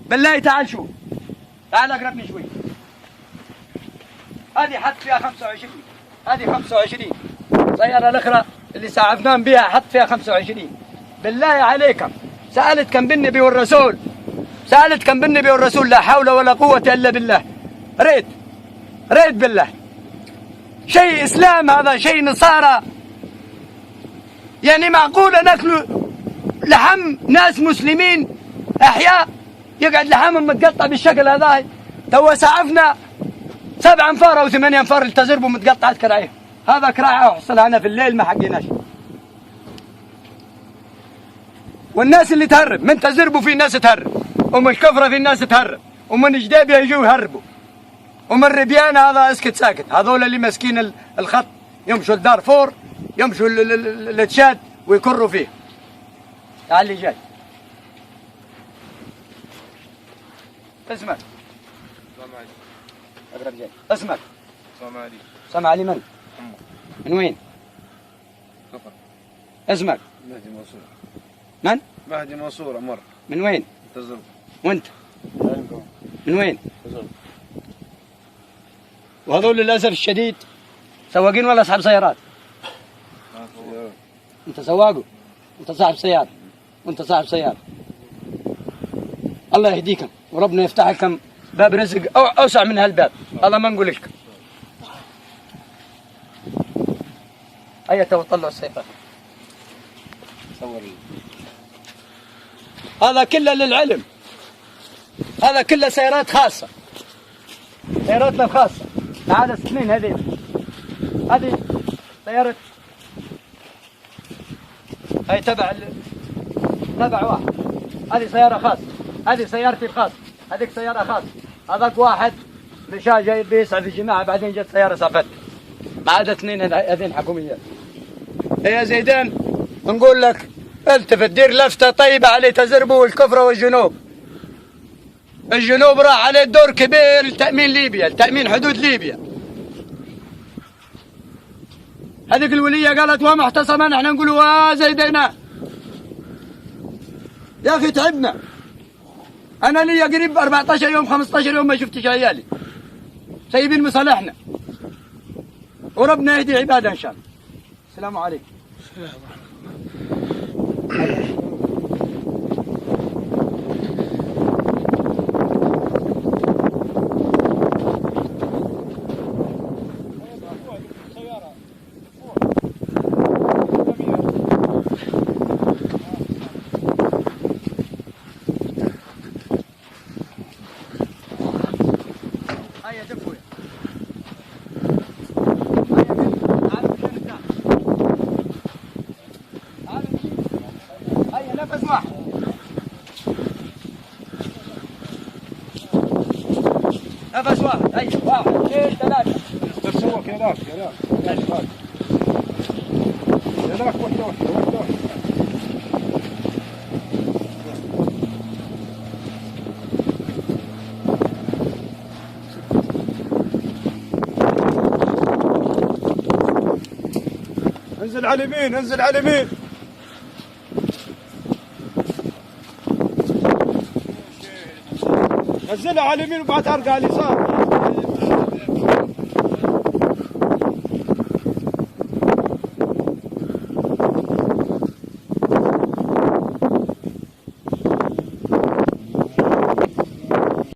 بالله تعال شوف، تعال اقربني شوي. هذه حط فيها 25، هذه 25 سيارة الأخرى اللي ساعفناهم بها حط فيها 25. بالله عليكم سألتكم بالنبي والرسول، سألتكم بالنبي والرسول، لا حول ولا قوة إلا بالله. ريت بالله، شيء إسلام هذا، شيء نصارى. يعني معقولة ناكلوا لحم ناس مسلمين أحياء يقعد لحمهم متقطع بالشكل هذا؟ تو سعفنا 7 أنفار أو 8 أنفار التزربوا متقطعة كراعيهم. هذا كراعة وحصلها أنا في الليل ما حقيناش. والناس اللي تهرب من تزربوا في ناس تهرب، ومن كفرة في ناس تهرب، ومن جدابية يجوا يهربوا، ومن ربيان هذا اسكت ساكت. هذول اللي ماسكين الخط يمشوا لدارفور، يمشوا لتشاد ويكروا فيه. تعال اللي جاي. اسمك؟ صومالي. اقرب جاي. اسمك؟ صومالي. صومالي من؟ من وين؟ كفر. اسمك؟ مهدي منصور. من؟ مهدي منصور عمر. من وين؟ تزرب. وانت؟ من وين؟ تزرب. وهذول للاسف الشديد سواقين ولا اصحاب سيارات؟ انت سواقه، انت صاحب سيارة، وانت صاحب سيارة. الله يهديكم وربنا يفتح لكم باب رزق اوسع من هالباب، هذا ما نقول لكم. هيا تو طلعوا السيفات. صور لي. هذا كله للعلم، هذا كله سيارات خاصة، سياراتنا الخاصة. هذا سنين هذه سيارة، هي تبع واحد. هذه سيارة خاصة، هذه سيارتي الخاصة، هذيك سيارة خاصة. هذاك واحد مشى جاي بيسعى في الجماعة، بعدين جت سيارة صفت. ما عاد 2 هذين حكوميات. يا زيدان نقول لك التفت، دير لفتة طيبة على تزربو والكفرة والجنوب. الجنوب راح عليه دور كبير لتأمين ليبيا، لتأمين حدود ليبيا. هذيك الولية قالت ومحتصما، احنا نقولوا زيدنا. يا اخي تعبنا. انا لي قريب 14 يوم 15 يوم ما شفتش عيالي، سايبين مصالحنا. وربنا يهدي عباده ان شاء الله. السلام عليكم. نفس واحد. نفس واحد. هيا 1 2 3. تسوق يلاك وحده. انزل على اليمين، انزل على اليمين. نزلها على اليمين وبعد ارجع على اليسار.